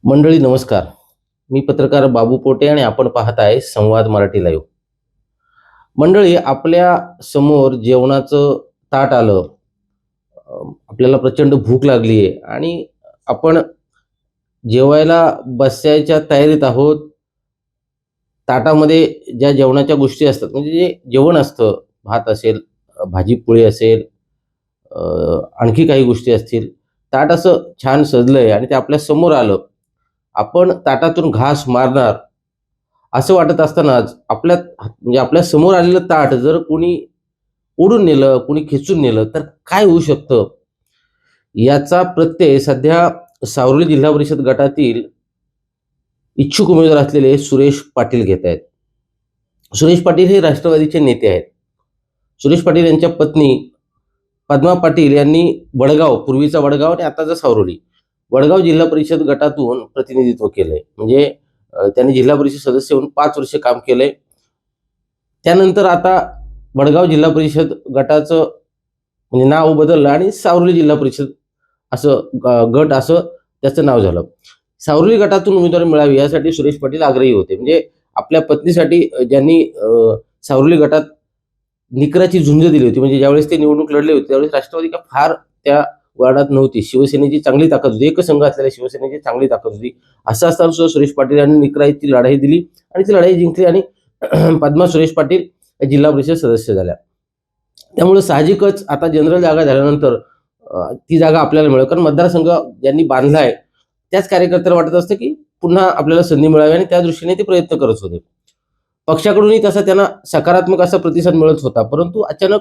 मंडळी नमस्कार. मी पत्रकार बाबू पोटे आणि आपण पाहत आहे संवाद मराठी लाईव्ह. मंडळी, आपल्या समोर जेवणाचं ताट आलं. आपल्याला प्रचंड भूक लागली आहे आणि आपण जेवायला बसायच्या तयारीत आहोत. ताटामध्ये ज्या जेवणाच्या गोष्टी असतात, म्हणजे जे जेवण असतं, भात असेल, भाजी पोळी असेल, अ, आणखी काही गोष्टी असतील. ताट असं छान सजलंय आणि ते आपल्या समोर आलं. आपण ताटातून घास मारणार असं वाटत असतानाच म्हणजे आपल्या समोर आलेलं ताट जर कोणी ओढून नेलं, कोणी खेचून नेलं तर काय होऊ शकतं? याचा प्रत्यय सध्या सावली जिल्हा परिषद गटातील इच्छुक उमेदवार असलेले सुरेश पाटील घेत आहेत. सुरेश पाटील हे राष्ट्रवादीचे नेते आहेत. सुरेश पाटील यांच्या पत्नी पद्मा पाटील यांनी वडगाव, पूर्वीचा वडगाव आणि आताचा सावरोली, वडगाव जिल्हा परिषद गटातून प्रतिनिधित्व केलंय. म्हणजे त्यांनी जिल्हा परिषद सदस्य म्हणून 5 वर्ष काम केलंय. त्यानंतर आता वडगाव जिल्हा परिषद गटाचं म्हणजे नाव बदललं आणि सावरोली जिल्हा परिषद असं गट असं त्याचं नाव झालं. सावरोली गटातून उमेदवारी मिळावी यासाठी सुरेश पाटील आग्रही होते. म्हणजे आपल्या पत्नीसाठी ज्यांनी सावरोली गटात निकराची झुंज दिली होती. म्हणजे ज्यावेळेस ते निवडणूक लढले होते त्यावेळेस राष्ट्रवादी का फार त्या वार्डात नव्हती. शिवसेनेची चांगली ताकद होती. एकसंघ असलेल्या शिवसेनेची चांगली ताकद होती. असं असताना सुद्धा सुरेश पाटील यांनी निकराची लढाई दिली आणि ती लढाई जिंकली आणि पद्मा सुरेश पाटील जिल्हा परिषद सदस्य झाल्या. त्यामुळे साहजिकच आता जनरल जागा झाल्यानंतर ती जागा आपल्याला मिळेल. कारण मतदारसंघ ज्यांनी बांधलाय त्याच कार्यकर्त्याला वाटत असतं की पुन्हा आपल्याला संधी मिळावी आणि त्या दृष्टीने ते प्रयत्न करत होते. पक्षाकडूनही तसा त्यांना सकारात्मक असा प्रतिसाद मिळत होता. परंतु अचानक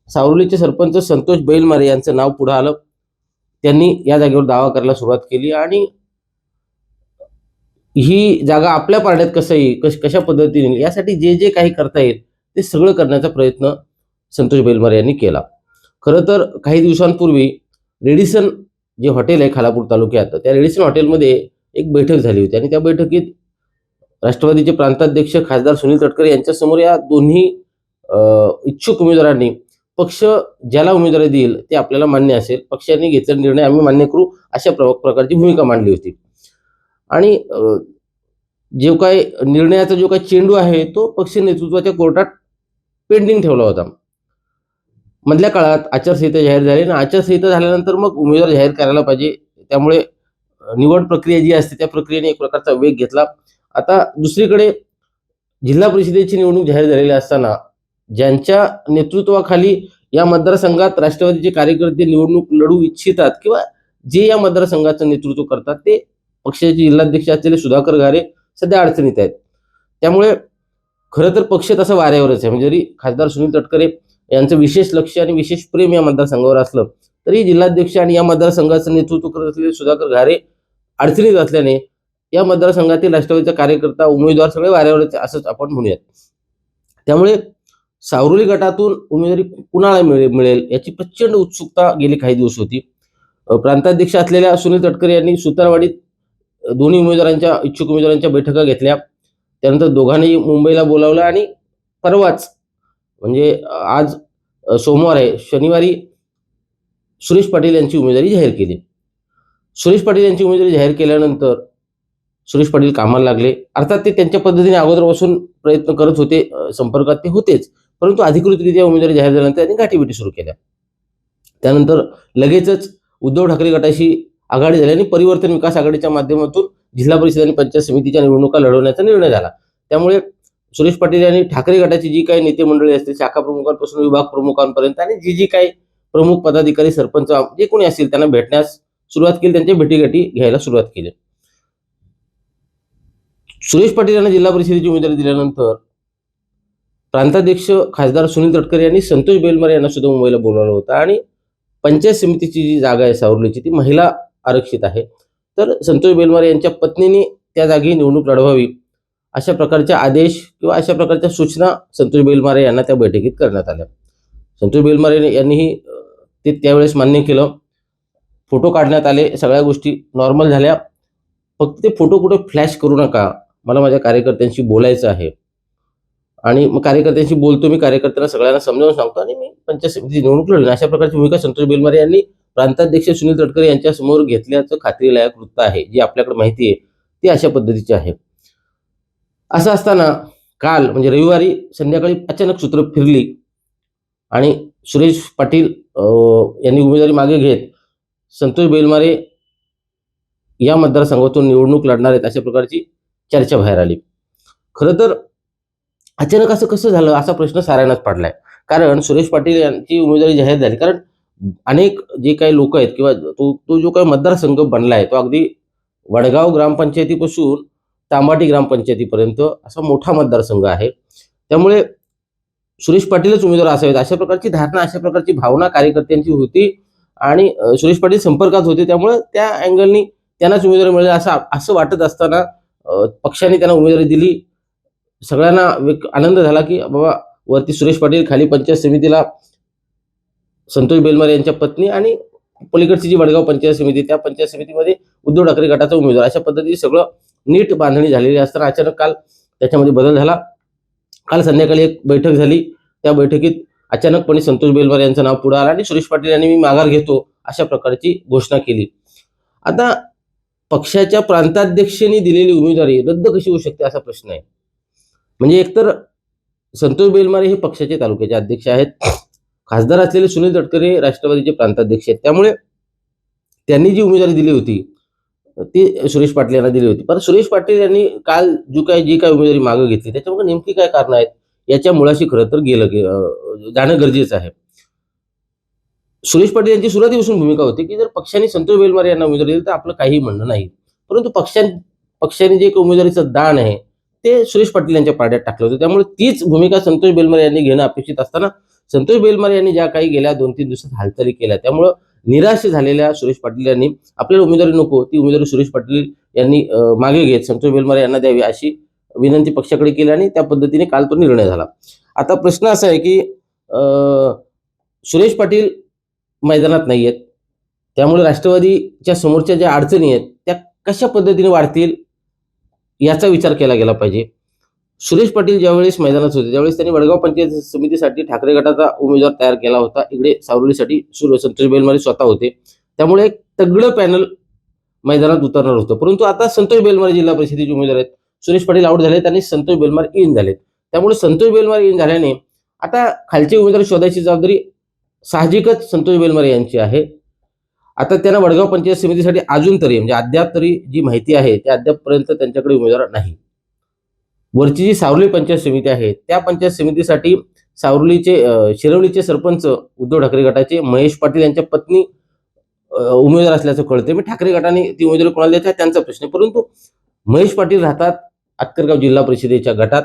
सावरोलीचे सरपंच संतोष बैलमारे यांचं नाव पुढे आलं. त्यांनी या जागेवर दावा करायला सुरुवात केली आणि ही जागा आपल्या पारड्यात कसं येईल, कशा पद्धतीने येईल, यासाठी जे जे काही करता येईल ते सगळं करण्याचा प्रयत्न संतोष बैलमारे यांनी केला. खरं तर काही दिवसांपूर्वी रेडिसन जे हॉटेल आहे खालापूर तालुक्यात, त्या रेडिसन हॉटेलमध्ये एक बैठक झाली होती आणि त्या बैठकीत राष्ट्रवादीचे प्रांताध्यक्ष खासदार सुनील तटकरे यांच्यासमोर या दोन्ही इच्छुक उमेदवारांनी पक्ष ज्याला उमेदवारी देईल ते आपल्याला मान्य असेल, पक्षाने घेतलेला निर्णय आम्ही मान्य करू, अशा प्रकारची भूमिका मांडली होती. आणि जो काही निर्णयाचा जो काही चेंडू आहे तो पक्ष नेतृत्वाच्या कोर्टात पेंडिंग ठेवला होता. मधल्या काळात आचारसंहिता जाहीर झाली आणि आचारसंहिता झाल्यानंतर मग उमेदवार जाहीर करायला पाहिजे. त्यामुळे निवड प्रक्रिया जी असते त्या प्रक्रियेने एक प्रकारचा वेग घेतला. आता दुसरीकडे जिल्हा परिषदेची निवडणूक जाहीर झालेली असताना ज्यांच्या नेतृत्वाखाली या मतदारसंघात राष्ट्रवादीचे कार्यकर्ते निवडणूक लढू इच्छितात किंवा जे या मतदारसंघाचं नेतृत्व करतात ते पक्षाचे जिल्हाध्यक्ष असलेले सुधाकर घारे सध्या अडचणीत आहेत. त्यामुळे खरं तर पक्ष तसा वाऱ्यावरच आहे. म्हणजे जरी खासदार सुनील तटकरे यांचं विशेष लक्ष आणि विशेष प्रेम या मतदारसंघावर असलं तरी जिल्हाध्यक्ष आणि या मतदारसंघाचं नेतृत्व करत असलेले सुधाकर घारे अडचणीत असल्याने या मतदारसंघातील राष्ट्रवादीचा कार्यकर्ता उमेदवार सगळे वाऱ्यावरच असंच आपण म्हणूयात. त्यामुळे सावरोली गटातून उमेदवारी कुणाला मिळेल याची प्रचंड उत्सुकता गेली काही दिवस होती. प्रांताध्यक्ष असलेल्या सुनील तटकरे यांनी सुतारवाडीत दोन्ही इच्छुक उमेदवारांच्या बैठका घेतल्या. त्यानंतर दोघांनी मुंबईला बोलावलं आणि परवाच म्हणजे आज सोमवार आहे, शनिवारी सुरेश पाटील यांची उमेदवारी जाहीर केली. सुरेश पाटील यांची उमेदवारी जाहीर केल्यानंतर सुरेश पाटील कामाला लागले. अर्थात ते त्यांच्या पद्धतीने अगोदरपासून प्रयत्न करत होते, संपर्कात ते होतेच, परंतु अधिकृतरित्या उमेदवारी जाहीर झाल्यानंतर त्यांनी गाठीभेटी सुरू केल्या. त्यानंतर लगेचच उद्धव ठाकरे गटाशी आघाडी झाली आणि परिवर्तन विकास आघाडीच्या माध्यमातून जिल्हा परिषद आणि पंचायत समितीच्या निवडणुका लढवण्याचा निर्णय झाला. त्यामुळे सुरेश पाटील यांनी ठाकरे गटाची जी काही नेते मंडळी असतील, शाखा प्रमुखांपासून विभाग प्रमुखांपर्यंत आणि जी काही प्रमुख पदाधिकारी, सरपंच जे कोणी असतील त्यांना भेटण्यास सुरुवात केली, त्यांच्या भेटीगाठी घ्यायला सुरुवात केली. सुरेश पाटील यांना जिल्हा परिषदेची उमेदवारी दिल्यानंतर प्रांताध्यक्ष खासदार सुनील तटकरे यांनी संतोष बेलमारे यांना सुद्धा मुंबईला बोलावलं होतं आणि पंचायत समितीची जी जागा आहे सावरोलीची ती महिला आरक्षित आहे. तर संतोष बेलमारे यांच्या पत्नीने त्या जागी निवडणूक लढवावी अशा प्रकारचे आदेश किंवा अशा प्रकारच्या सूचना संतोष बेलमारे यांना त्या बैठकीत करण्यात आल्या. संतोष बेलमारे यांनीही ते त्यावेळेस मान्य केलं. फोटो काढण्यात आले, सगळ्या गोष्टी नॉर्मल झाल्या. फक्त ते फोटो कुठे फ्लॅश करू नका, मला माझ्या कार्यकर्त्यांशी बोलायचं आहे. आणि मग कार्यकर्त्यांशी बोलतो मी, कार्यकर्त्यांना सगळ्यांना समजावून सांगतो आणि मी पंचायत समितीची निवडणूक लढली, अशा प्रकारची भूमिका संतोष बेलमारे यांनी प्रांताध्यक्ष सुनील तटकरे यांच्या समोर घेतल्याचं खात्रीलायक वृत्त आहे, जी आपल्याकडे माहिती आहे. ती अशा पद्धतीची आहे. असं असताना काल म्हणजे रविवारी संध्याकाळी अचानक सूत्र फिरली आणि सुरेश पाटील यांनी उमेदवारी मागे घेत संतोष बेलमारे या मतदारसंघातून निवडणूक लढणार आहेत अशा प्रकारची चर्चा बाहेर आली. खरं तर अचानक असं कसं झालं असा प्रश्न साऱ्यांनाच पडलाय. कारण सुरेश पाटील यांची उमेदवारी जाहीर झाली. कारण अनेक जे काही लोक आहेत किंवा तो जो काही मतदारसंघ बनलाय तो अगदी वडगाव ग्रामपंचायतीपासून तांबाटी ग्रामपंचायतीपर्यंत असा मोठा मतदारसंघ आहे. त्यामुळे सुरेश पाटीलच उमेदवार असावेत अशा प्रकारची धारणा, अशा प्रकारची भावना कार्यकर्त्यांची होती आणि सुरेश पाटील संपर्कात होते. त्यामुळे त्या अँगलनी त्यांनाच उमेदवारी मिळेल असं वाटत असताना पक्षाने त्यांना उमेदवारी दिली. सगळ्यांना आनंद झाला की बाबा वरती सुरेश पाटील, खाली पंचायत समितीला संतोष बेलमारे यांच्या पत्नी आणि पलीकडची जी वडगाव पंचायत समिती, त्या पंचायत समितीमध्ये उद्धव ठाकरे गटाचा उमेदवार, अशा पद्धतीने सगळं नीट बांधणी झालेली असताना अचानक काल त्याच्यामध्ये बदल झाला. काल संध्याकाळी एक बैठक झाली. त्या बैठकीत अचानकपणे संतोष बेलमारे यांचं नाव पुढे आलं आणि सुरेश पाटील यांनी मी माघार घेतो अशा प्रकारची घोषणा केली. आता पक्षाच्या प्रांताध्यक्षांनी दिलेली उमेदवारी रद्द कशी होऊ शकते असा प्रश्न आहे. म्हणजे एकतर संतोष बेलमारे हे पक्षाचे तालुक्याचे अध्यक्ष आहेत. खासदार असलेले सुनील तटकरे राष्ट्रवादीचे प्रांताध्यक्ष आहेत. त्यामुळे त्यांनी जी उमेदवारी दिली होती ती सुरेश पाटील यांना दिली होती. पण सुरेश पाटील यांनी काल जी काही उमेदवारी मागे घेतली त्याच्यामध्ये नेमकी काय कारण आहेत याच्या मुळाशी खरं तर जाणं गरजेचं आहे. सुरेश पाटील यांची सुरुवातीपासून भूमिका होती की जर पक्षाने संतोष बेलमारे यांना उमेदवारी दिली तर आपलं काही म्हणणं नाही. परंतु पक्षाने जे उमेदवारीचं दान आहे ते सुरेश पाटील यांच्या पाड्यात टाकलं होतं. त्यामुळे तीच भूमिका संतोष बेलमारे यांनी घेणं अपेक्षित असताना संतोष बेलमारे यांनी ज्या काही गेल्या 2-3 दिवसात हालचाली केल्या त्यामुळं निराश झालेल्या सुरेश पाटील यांनी आपल्याला उमेदवारी नको, ती उमेदवारी सुरेश पाटील यांनी मागे घेत संतोष बेलमारे यांना द्यावी अशी विनंती पक्षाकडे केली आणि त्या पद्धतीने काल तो निर्णय झाला. आता प्रश्न असा आहे की सुरेश पाटील मैदानात नाही आहेत. त्यामुळे राष्ट्रवादीच्या समोरच्या ज्या अडचणी आहेत त्या कशा पद्धतीने वाढतील याचा विचार केला गेला पाहिजे. सुरेश पाटील ज्यावेळेस मैदानात होते त्यावेळेस त्यांनी वडगाव पंचायत समितीसाठी ठाकरे गटाचा उमेदवार तयार केला होता. इकडे सावलीसाठी संतोष बेलमारे स्वतः होते. त्यामुळे एक तगडं पॅनल मैदानात उतरणार होतं. परंतु आता संतोष बेलमारे जिल्हा परिषदेचे उमेदवार आहेत. सुरेश पाटील आउट झालेत आणि संतोष बेलमारे इन झालेत. त्यामुळे संतोष बेलमारे इन झाल्याने आता खालचे उमेदवार शोधायची जबाबदारी साहजिकच संतोष बेलमारे यांची आहे. आता त्यांना वडगाव पंचायत समितीसाठी अजून तरी म्हणजे अद्याप तरी जी माहिती आहे त्या अद्यापपर्यंत त्यांच्याकडे उमेदवार नाही. वरची जी सावली पंचायत समिती आहे त्या पंचायत समितीसाठी शिरवलीचे सरपंच उद्धव ठाकरे गटाचे महेश पाटील यांच्या पत्नी उमेदवार असल्याचं कळते. मी ठाकरे गटाने ती उमेदवारी कोणाला द्यायचा त्यांचा प्रश्न. परंतु महेश पाटील राहतात अक्करगाव जिल्हा परिषदेच्या गटात.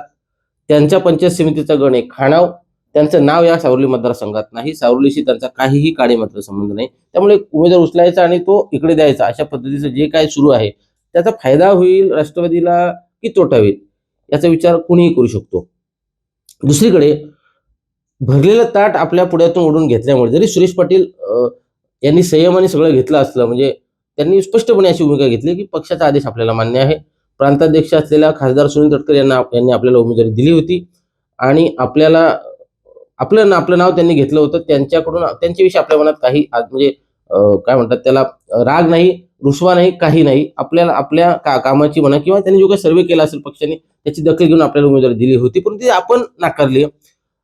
त्यांच्या पंचायत समितीचा गण आहे खाणाव. त्यांचं नाव या सावली मतदारसंघात नाही. सावलीशी त्यांचा काहीही काळे मात्र संबंध नाही. त्यामुळे उमेदवार उचलायचा आणि तो इकडे द्यायचा अशा पद्धतीचं जे काय सुरू आहे त्याचा फायदा होईल राष्ट्रवादीला की तोटा होईल याचा विचार कुणीही करू शकतो. दुसरीकडे भरलेलं ताट आपल्या पुढ्यातून ओढून घेतल्यामुळे जरी सुरेश पाटील यांनी संयमाने सगळं घेतलं असलं म्हणजे त्यांनी स्पष्टपणे अशी भूमिका घेतली की पक्षाचा आदेश आपल्याला मान्य आहे. प्रांताध्यक्ष असलेल्या खासदार सुनील तटकरे यांनी आपल्याला उमेदवारी दिली होती आणि आपलं नाव त्यांनी घेतलं होतं. त्यांच्याविषयी आपल्या मनात काही म्हणजे काय म्हणतात त्याला राग नाही, रुसवा नाही, काही नाही. आपल्याला आपल्या कामाची म्हणा किंवा त्यांनी जो काही सर्वे केला असेल पक्षाने त्याची दखल घेऊन आपल्याला उमेदवारी दिली होती. परंतु ती आपण नाकारली.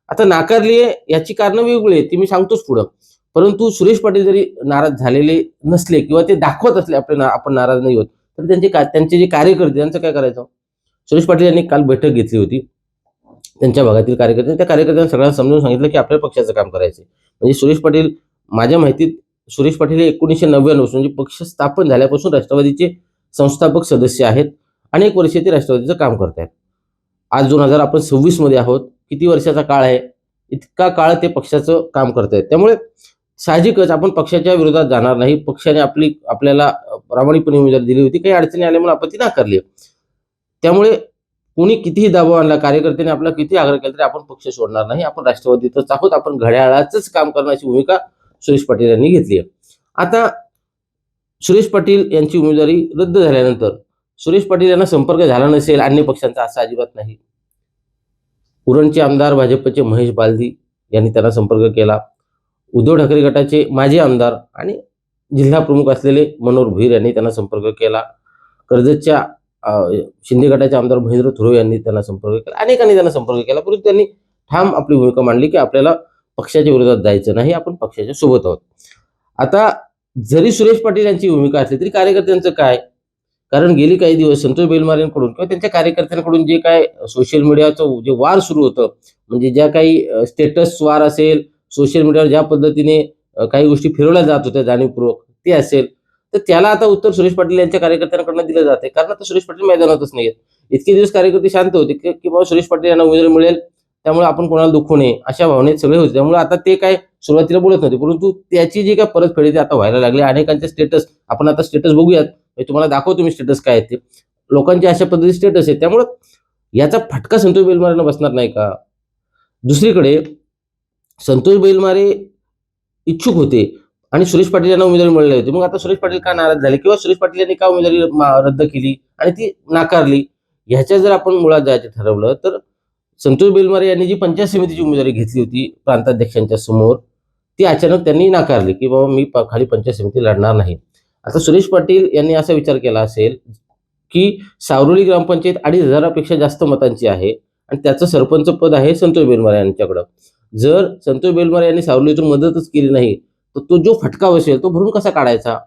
आता नाकारली याची कारणं वेगवेगळी आहेत ती मी सांगतोच पुढं. परंतु सुरेश पाटील जरी नाराज झालेले नसले किंवा ते दाखवत असले आपण नाराज नाही होत तर त्यांचे जे कार्यकर्ते त्यांचं काय करायचं. सुरेश पाटील यांनी काल बैठक घेतली होती त्यांच्या भागातील कार्यकर्ते. त्या कार्यकर्त्यांना सगळ्यांना समजून सांगितलं की आपल्या पक्षाचं काम करायचं. म्हणजे सुरेश पाटील माझ्या माहितीत सुरेश पाटील हे 1999 म्हणजे पक्ष स्थापन झाल्यापासून राष्ट्रवादीचे संस्थापक सदस्य आहेत. अनेक वर्षे ते राष्ट्रवादीचं काम करत आहेत. आज 2026 मध्ये आहोत. किती वर्षाचा काळ आहे. इतका काळ ते पक्षाचं काम करतायत. त्यामुळे साहजिकच आपण पक्षाच्या विरोधात जाणार नाही. पक्षाने आपल्याला प्रामाणिकपणे उमेदवारी दिली होती. काही अडचणी आल्यामुळे आपण ती नाकारली. त्यामुळे कोणी कितीही दबाव आणला कार्यकर्त्यांनी आपला किती आग्रह केला तरी आपण पक्ष सोडणार नाही. आपण राष्ट्रवादीतच आहोत. आपण घड्याळाचंच काम करण्याची भूमिका सुरेश पाटील यांनी घेतली आहे. आता सुरेश पाटील यांची उमेदवारी रद्द झाल्यानंतर सुरेश पाटील यांना संपर्क झाला नसेल अन्य पक्षांचा असं अजिबात नाही. उरणचे आमदार भाजपचे महेश बालदी यांनी त्यांना संपर्क केला. उद्धव ठाकरे गटाचे माजी आमदार आणि जिल्हा प्रमुख असलेले मनोहर भोईर यांनी त्यांना संपर्क केला. कर्जतच्या शिंदे गटाचे आमदार महेंद्र थोरवे यांनी त्यांना संपर्क केला, अनेकांनी त्यांना संपर्क केला, परंतु त्यांनी ठाम आपली भूमिका मांडली की आपल्याला पक्षाच्या विरोधात जायचं नाही, आपण पक्षाच्या सोबत आहोत. आता जरी सुरेश पाटील यांची भूमिका असली तरी कार्यकर्त्यांचं काय? कारण गेली काही दिवस संतोष बेलमारेंकडून किंवा त्यांच्या कार्यकर्त्यांकडून जे काय सोशल मीडियाचं जे वार सुरू होतं, म्हणजे ज्या काही स्टेटस वार असेल, सोशल मीडियावर ज्या पद्धतीने काही गोष्टी फिरवल्या जात होत्या जाणीवपूर्वक, ते असेल, तर त्याला आता उत्तर सुरेश पाटील यांच्या कार्यकर्त्यांकडून दिलं जाते. कारण आता सुरेश पाटील मैदानातच नाहीयेत. इतके दिवस कार्यकर्ते शांत होते की बाबा सुरेश पाटील यांना उमेदवारी मिळेल, त्यामुळे आपण कोणाला दुखवू नये अशा भावनेत सगळे होते. त्यामुळे आता ते काय सुरुवातीला बोलत नव्हते, परंतु त्याची जी काय परतफेड आहे ती आता व्हायला लागली. अनेकांचे स्टेटस, आपण आता स्टेटस बघूयात, तुम्हाला दाखवतो मी स्टेटस काय आहेत ते. लोकांचे अशा पद्धतीचे स्टेटस आहे. त्यामुळे याचा फटका संतोष बेलमारेंना बसणार नाही का? दुसरीकडे संतोष बेलमारे इच्छुक होते आणि सुरेश पाटील यांना उमेदवारी मिळाली होती. मग आता सुरेश पाटील का नाराज झाले किंवा सुरेश पाटील यांनी का उमेदवारी रद्द केली आणि ती नाकारली, ह्याच्या जर आपण मुळात जायचं ठरवलं तर संतोष बेलमारे यांनी जी पंचायत समितीची उमेदवारी घेतली होती प्रांताध्यक्षांच्या समोर, ती अचानक त्यांनी नाकारली की बाबा मी खाली पंचायत समिती लढणार नाही. आता सुरेश पाटील यांनी असा विचार केला असेल की सावरोली ग्रामपंचायत 2,500पेक्षा जास्त मतांची आहे आणि त्याचं सरपंच पद आहे संतोष बेलमारे यांच्याकडं. जर संतोष बेलमारे यांनी सावरोलीतून मदतच केली नाही तर तो जो फटका बसेल तो भरून कसा काढायचा?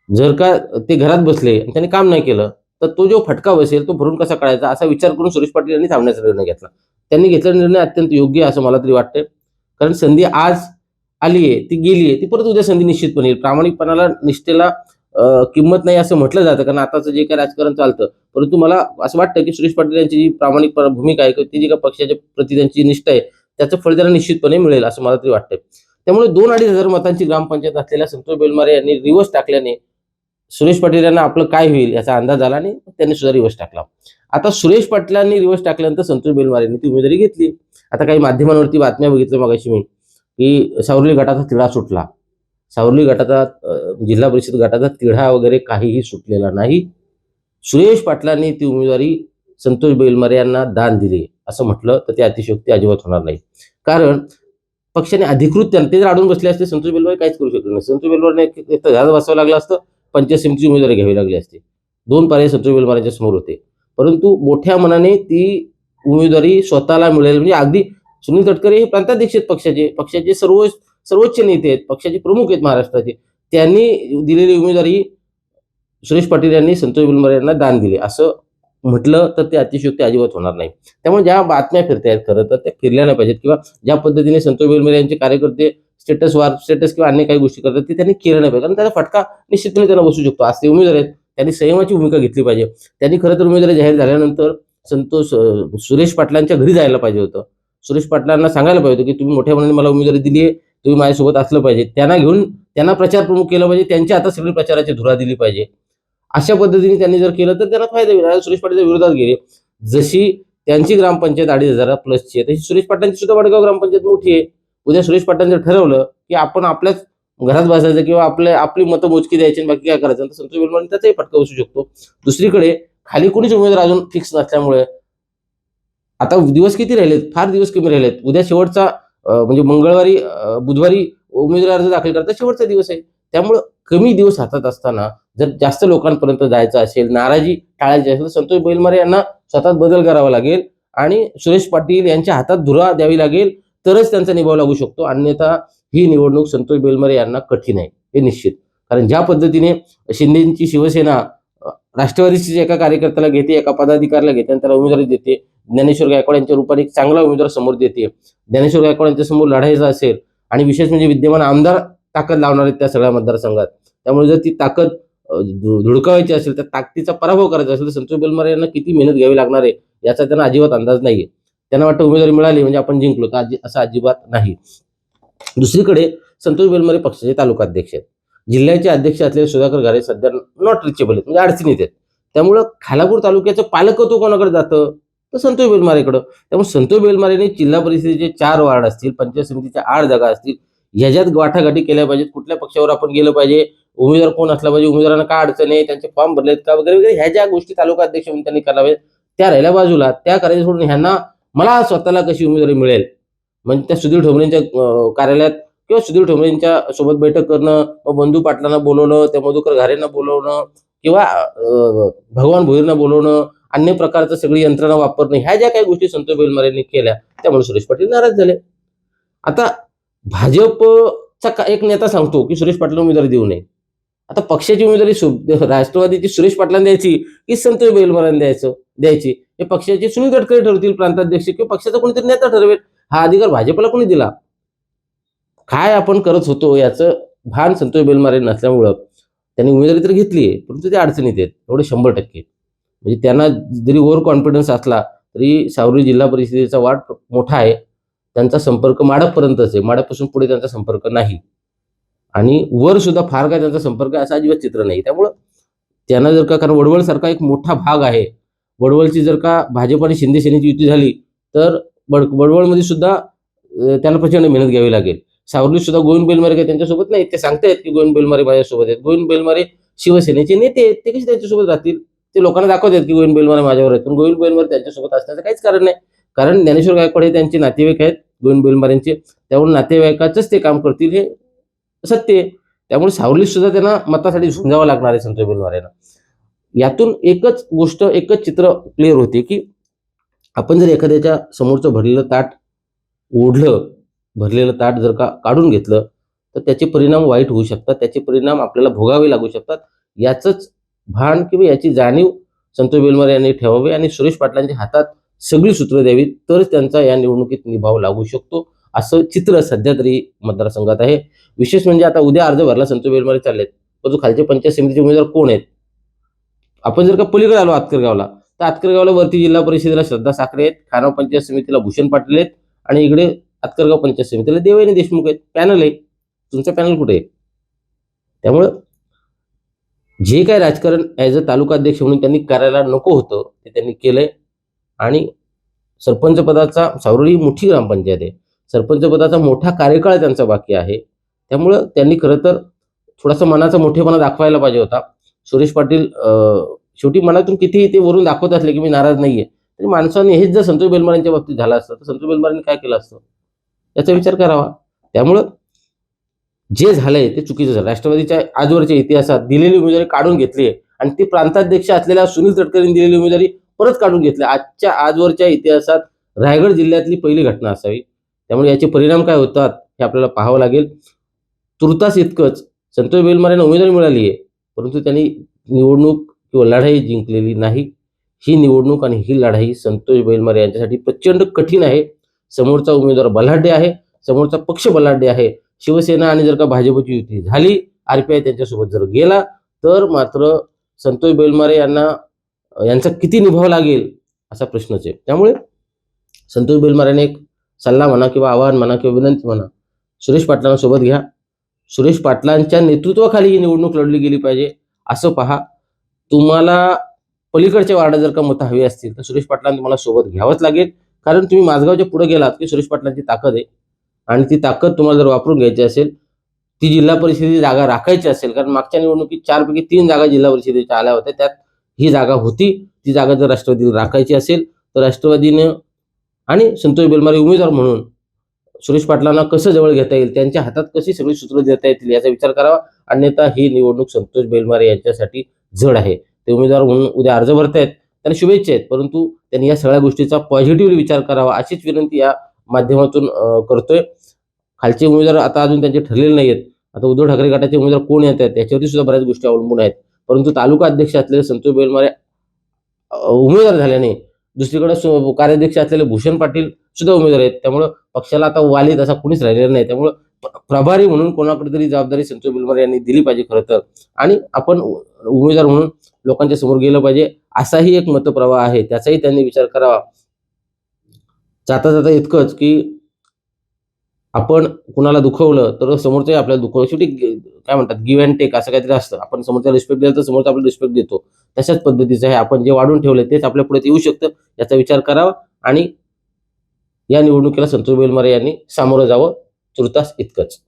जर का ते घरात बसले आणि त्यांनी काम नाही केलं तर तो जो फटका बसेल तो भरून कसा काढायचा, असा विचार करून सुरेश पाटील यांनी थांबण्याचा निर्णय घेतला. त्यांनी घेतलेला निर्णय अत्यंत योग्य आहे असं मला तरी वाटतंय. कारण संधी आज आली आहे, ती गेली आहे, ती परत उद्या संधी निश्चितपणे येईल. प्रामाणिकपणाला, निष्ठेला किंमत नाही असं म्हटलं जातं, कारण आताचं जे काही राजकारण चालतं. परंतु मला असं वाटतं की सुरेश पाटील यांची जी प्रामाणिक भूमिका आहे, ती जी काही पक्षाच्या प्रती त्यांची निष्ठा आहे, त्याचं फळ त्यांना निश्चितपणे मिळेल असं मला तरी वाटतंय. त्यामुळे 2,500 मतांची ग्रामपंचायत असलेल्या संतोष बेलमारे यांनी रिव्हर्स टाकल्याने सुरेश पाटील यांना आपलं काय होईल याचा अंदाज आला आणि त्यांनी सुद्धा रिव्हर्स टाकला. आता सुरेश पाटलांनी रिव्हर्स टाकल्यानंतर संतोष बेलमारे यांनी ती उमेदवारी घेतली. आता काही माध्यमांवरती बातम्या बघितल्या मगाशी मी की सावरोली गटाचा तिढा सुटला. सावरोली गटाचा जिल्हा परिषद गटाचा तिढा वगैरे काहीही सुटलेला नाही. सुरेश पाटलांनी ती उमेदवारी संतोष बेलमारे यांना दान दिली असं म्हटलं तर ती अतिशयोक्ती अजिबात होणार नाही. कारण पक्षाने अधिकृत ते जर अडून बसले असते संतोष बेलमारे काहीच करू शकले नाही. संतोष बेलमारेने एक घरात बसावं लागलं असतं, पंचायत समितीची उमेदवारी घ्यावी लागली असती. 2 पर्याय संतोष बेलमारेंच्या समोर होते. परंतु मोठ्या मनाने ती उमेदवारी स्वतःला मिळेल, म्हणजे अगदी सुनील तटकरे हे प्रांताध्यक्ष आहेत पक्षाचे सर्वोच्च नेते आहेत, पक्षाचे प्रमुख आहेत महाराष्ट्राचे. त्यांनी दिलेली उमेदवारी सुरेश पाटील यांनी संतोष बेलमारे यांना दान दिले असं म्हटलं तर ते अतिशयोक्ती अजिबात होणार नाही. त्यामुळे ज्या बातम्या फिरतायत खरं तर त्या फिरल्या नाही पाहिजेत, किंवा ज्या पद्धतीने संतोष बेलमारे यांचे कार्यकर्ते स्टेटस किंवा अन्य काही गोष्टी करतात ते त्यांनी केलं नाही पाहिजे. कारण त्याचा फटका निश्चितपणे त्यांना बसू शकतो. आज ते उमेदवार आहेत, त्यांनी संयमाची भूमिका घेतली पाहिजे. त्यांनी खरं तर उमेदवारी जाहीर झाल्यानंतर सुरेश पाटलांच्या घरी जायला पाहिजे होतं. सुरेश पाटलांना सांगायला पाहिजे होतं की तुम्ही मोठ्या मनाने मला उमेदवारी दिली आहे, तुम्ही माझ्यासोबत असलं पाहिजे. त्यांना घेऊन त्यांना प्रचार प्रमुख केलं पाहिजे, त्यांच्या हातात सगळी प्रचाराची धुरा दिली पाहिजे. अशा पद्धतीने त्यांनी जर केलं तर त्यांना फायदा होईल. सुरेश पाटीलच्या विरोधात गेले, जशी त्यांची ग्रामपंचायत 2,500+ आहे तशी सुरेश पाटलांची सुद्धा वडगाव ग्रामपंचायत मोठी आहे. उद्या सुरेश पाटलांनी जर ठरवलं की आपण आपल्याच घरात बसायचं किंवा आपली मतं मोजकी द्यायची आणि बाकी काय करायचं, तर संतोष बेलमारे त्याचाही फटका बसू शकतो. दुसरीकडे खाली कोणीच उमेदवार अजून फिक्स नसल्यामुळे आता दिवस किती राहिलेत? फार दिवस कमी राहिलेत. उद्या शेवटचा म्हणजे मंगळवारी बुधवारी उमेदवारी अर्ज दाखल करता शेवटचा दिवस आहे. त्यामुळं कमी दिवस हातात असताना जर जास्त लोकांपर्यंत जायचं असेल, नाराजी टाळायची असेल, तर संतोष बेलमारे यांना स्वतःत बदल करावा लागेल आणि सुरेश पाटील यांच्या हातात धुरा द्यावी लागेल, तरच त्यांचा निभाव लागू शकतो. अन्यथा ही निवडणूक संतोष बेलमारे यांना कठीण आहे, हे निश्चित. कारण ज्या पद्धतीने शिंदेची शिवसेना राष्ट्रवादीची एका कार्यकर्त्याला घेते, एका पदाधिकाऱ्याला घेते आणि त्याला उमेदवारी देते, ज्ञानेश्वर गायकवाड यांच्या रूपाने एक चांगला उमेदवार समोर देते. ज्ञानेश्वर गायकवाड यांच्या समोर लढायचं असेल आणि विशेष म्हणजे विद्यमान आमदार ताकद लावणार आहेत त्या सगळ्या मतदारसंघात. त्यामुळे जर ती ताकद धुडकावायची असेल, तर ताकदीचा पराभव करायचा असेल, तर संतोष बेलमारे यांना किती मेहनत घ्यावी लागणार आहे याचा त्यांना अजिबात अंदाज नाहीये. त्यांना वाटतं उमेदवारी मिळाली म्हणजे आपण जिंकलो, तर असं अजिबात नाही. दुसरीकडे संतोष बेलमारे पक्षाचे तालुकाध्यक्ष आहेत. जिल्ह्याचे अध्यक्ष असलेले सुधाकर घारे सध्या नॉट रिचेबल आहेत, म्हणजे अडचणीत आहेत. त्यामुळं खालापूर तालुक्याचं पालकत्व कोणाकडे जातं, तर संतोष बेलमारेकडं. त्यामुळे संतोष बेलमारेने जिल्हा परिषदेचे 4 वार्ड असतील, पंचायत समितीच्या 8 जागा असतील, ह्याच्यात गाठागाठी केल्या पाहिजेत. कुठल्या पक्षावर आपण गेलं पाहिजे, उमेदवार कोण असला पाहिजे, उमेदवारांना काय अडचण आहे, त्यांचे फॉर्म भरलेत का वगैरे वगैरे, ह्या ज्या गोष्टी तालुका अध्यक्ष म्हणून त्यांनी कराव्या त्या राहिल्या बाजूला. त्या करायच्या सोडून ह्यांना मला स्वतःला कशी उमेदवारी मिळेल, म्हणजे त्या सुधीर ठोंबरेंच्या कार्यालयात किंवा सुधीर ठोंबरेंच्या सोबत बैठक करणं, मग बंधू पाटलांना बोलवणं, त्या मधुकर घारेंना बोलवणं, किंवा भगवान भोईरना बोलवणं, अन्य प्रकारचं सगळी यंत्रणा वापरणं, ह्या ज्या काही गोष्टी संतोष बेलमारे यांनी केल्या त्यामुळे सुरेश पाटील नाराज झाले. आता भाजपचा एक नेता सांगतो की सुरेश पाटील उमेदवारी देऊ नये. आता पक्षाची उमेदवारी राष्ट्रवादीची सुरेश पाटलांना द्यायची की संतोष बेलमारेंना द्यायची हे पक्षाचे सुनील तटकरे ठरवतील, प्रांताध्यक्ष किंवा पक्षाचा कोणीतरी नेता ठरवेल. हा अधिकार भाजपला कोणी दिला? काय आपण करत होतो याचं भान संतोष बेलमारे नसल्यामुळं त्यांनी उमेदवारी तर घेतली आहे, परंतु ते अडचणीत आहेत एवढे 100%. म्हणजे त्यांना जरी ओव्हर कॉन्फिडन्स असला तरी सावरी जिल्हा परिषदेचा वाढ मोठा आहे. त्यांचा संपर्क माडपपर्यंतच आहे, माडपासून पुढे त्यांचा संपर्क नाही आणि वर सुद्धा फार काय त्यांचा संपर्क आहे असं अजिबात चित्र नाही. त्यामुळं त्यांना जर का, कारण वडवळ सारखा एक मोठा भाग आहे, वडवळची जर का भाजप आणि शिंदे सेनेची युती झाली तर वडवळमध्ये सुद्धा त्यांना प्रचंड मेहनत घ्यावी लागेल. सावलीत सुद्धा गोविंद बेलमारे काही त्यांच्यासोबत नाही, ते सांगतायत की गोविंद बेलमारे माझ्यासोबत आहेत. गोविंद बेलमारे शिवसेनेचे नेते आहेत, ते कसे त्यांच्यासोबत राहतील? ते लोकांना दाखवतात की गोविंद बेलमारे माझ्यावर आहेत, पण गोविंद बेलमारे त्यांच्यासोबत असण्याचं काहीच कारण नाही. कारण ज्ञानेश्वर गायकवाड हे त्यांचे नातेवाईक आहेत गोविंद बेलमारेंचे, त्यामुळे नातेवाईकाचंच ते काम करतील हे सत्य आहे. त्यामुळे सावलीत सुद्धा त्यांना मतासाठी झुंजावं लागणार आहे संतोष बेलमारेंना. यातून एकच गोष्ट, एकच चित्र क्लिअर होते की आपण जर एखाद्याच्या समोरचं भरलेलं ताट जर का काढून घेतलं तर त्याचे परिणाम वाईट होऊ शकतात, त्याचे परिणाम आपल्याला भोगावे लागू शकतात. याचंच भान किंवा याची जाणीव संतोष बेलमारे यांनी ठेवावी आणि सुरेश पाटलांच्या हातात सगळी सूत्र द्यावी, तरच त्यांचा या निवडणुकीत निभाव लागू शकतो, असं चित्र सध्या तरी मतदारसंघात आहे. विशेष म्हणजे आता उद्या अर्ज भरला संतोष बेलमारे चाललेत, परंतु खालचे पंचायत समितीचे उमेदवार कोण आहेत? आपण जर का पलीकडे आलो आतकरगावला, तर आतकरगावला वरती जिल्हा परिषदेला श्रद्धा साखरे आहेत, खानाव पंचायत समितीला भूषण पाटील आहेत आणि इकडे आतकरगाव पंचायत समितीला देवयानी देशमुख आहेत. पॅनल आहे, तुमचा पॅनल कुठे आहे? त्यामुळं जे काय राजकारण ॲज अ तालुका अध्यक्ष म्हणून त्यांनी करायला नको होतं ते त्यांनी केलंय. आणि सरपंच पदाचा, सावरी मोठी ग्रामपंचायत आहे, सरपंच पदाचा मोठा कार्यकाळ त्यांचा बाकी आहे. त्यामुळं त्यांनी खरं तर थोडासा मनाचा मोठेपणा दाखवायला पाहिजे होता. सुरेश पाटील शेवटी मनातून कितीही ते वरून दाखवत असले की मी नाराज नाहीये, तरी माणसाने हेच जर संतोष बेलमारेंच्या बाबतीत झालं असतं तर संतोष बेलमारेंनी काय केलं असतं याचा विचार करावा. त्यामुळं जे झालंय ते चुकीचं झालं. राष्ट्रवादीच्या आजवरच्या इतिहासात दिलेली उमेदवारी काढून घेतली आहे आणि ती प्रांताध्यक्ष असलेल्या सुनील तटकरेंनी दिलेली उमेदवारी परत काढून घेतली. आजच्या आजवरच्या इतिहासात रायगड जिल्ह्यातली पहिली घटना असावी. त्यामुळे याचे परिणाम काय होतात हे आपल्याला पाहावं लागेल. तुर्तास इतकंच, संतोष बेलमारेंना उमेदवारी मिळाली आहे, परंतु त्यांनी निवडणूक किंवा लढाई जिंकलेली नाही. ही निवडणूक आणि ही लढाई संतोष बेलमारे यांच्यासाठी प्रचंड कठीण आहे. समोरचा उमेदवार बलाढ्य आहे, समोरचा पक्ष बलाढ्य आहे. शिवसेना आणि जर का भाजपची युती झाली, आरपीआय त्यांच्यासोबत जर गेला, तर मात्र संतोष बेलमारे यांचा किती निभाव लागेल असा प्रश्नच आहे. त्यामुळे संतोष बेलमारेने एक सल्ला म्हणा किंवा आवाहन म्हणा किंवा विनंती म्हणा, सुरेश पाटलांना सोबत घ्या. सुरेश पाटलांच्या नेतृत्वाखाली ही निवडणूक लढली गेली पाहिजे असं पहा. तुम्हाला पलीकडच्या वार्डात जर का मतं हवी असतील तर सुरेश पाटलांना तुम्हाला सोबत घ्यावंच लागेल. कारण तुम्ही माझगावच्या पुढे गेलात की सुरेश पाटलांची ताकद आहे आणि ती ताकद तुम्हाला जर वापरून घ्यायची असेल, ती जिल्हा परिषदेची जागा राखायची असेल, कारण मागच्या निवडणुकीत 4 पैकी 3 जागा जिल्हा परिषदेच्या आल्या होत्या, त्यात ही जागा होती. ती जागा जर राष्ट्रवादीला राखायची असेल तर राष्ट्रवादीनं आणि संतोष बेलमारे उमेदवार म्हणून सुरेश पाटलांना कसं जवळ घेता येईल, त्यांच्या हातात कशी सगळी सूत्र देता येतील याचा विचार करावा. अन्यथा ही निवडणूक संतोष बेलमारे यांच्यासाठी जड आहे. ते उमेदवार म्हणून उद्या अर्ज भरतायत, त्यांना शुभेच्छा आहेत, परंतु त्यांनी या सगळ्या गोष्टीचा पॉझिटिव्हली विचार करावा अशीच विनंती या माध्यमातून करतोय. खालचे उमेदवार आता अजून त्यांचे ठरलेले नाहीयेत. आता उद्धव ठाकरे गटाचे उमेदवार कोण येत आहेत याच्यावरती सुद्धा बऱ्याच गोष्टी अवलंबून आहेत. परंतु तालुका अध्यक्ष असलेले संतोष बेलमारे उमेदवार झाल्याने दुसरीकडे कार्याध्यक्ष असलेले भूषण पाटील सुद्धा उमेदवार आहेत. त्यामुळं पक्षाला आता वालीत असा कोणीच राहिलेला नाही. त्यामुळं प्रभारी म्हणून कोणाकडे तरी जबाबदारी संतोष बेलमारे यांनी दिली पाहिजे खरं तर, आणि आपण उमेदवार म्हणून लोकांच्या समोर गेलं पाहिजे असाही एक मतप्रवाह आहे, त्याचाही त्यांनी विचार करावा. जाता जाता इतकंच की आपण कुणाला दुखवलं तर समोरच्याही आपल्याला दुखवलं. शेवटी काय म्हणतात, गिव्ह अँड टेक असं काहीतरी असतं. आपण समोरचा रिस्पेक्ट दिला तर समोरचा आपल्याला रिस्पेक्ट देतो. तशाच पद्धतीचं आहे. आपण जे वाढून ठेवले तेच आपल्या पुढे येऊ शकतं याचा विचार करावा आणि या निवडणुकीला संतोष बेलमारे यांनी सामोरं जावं. तुर्तास इतकंच.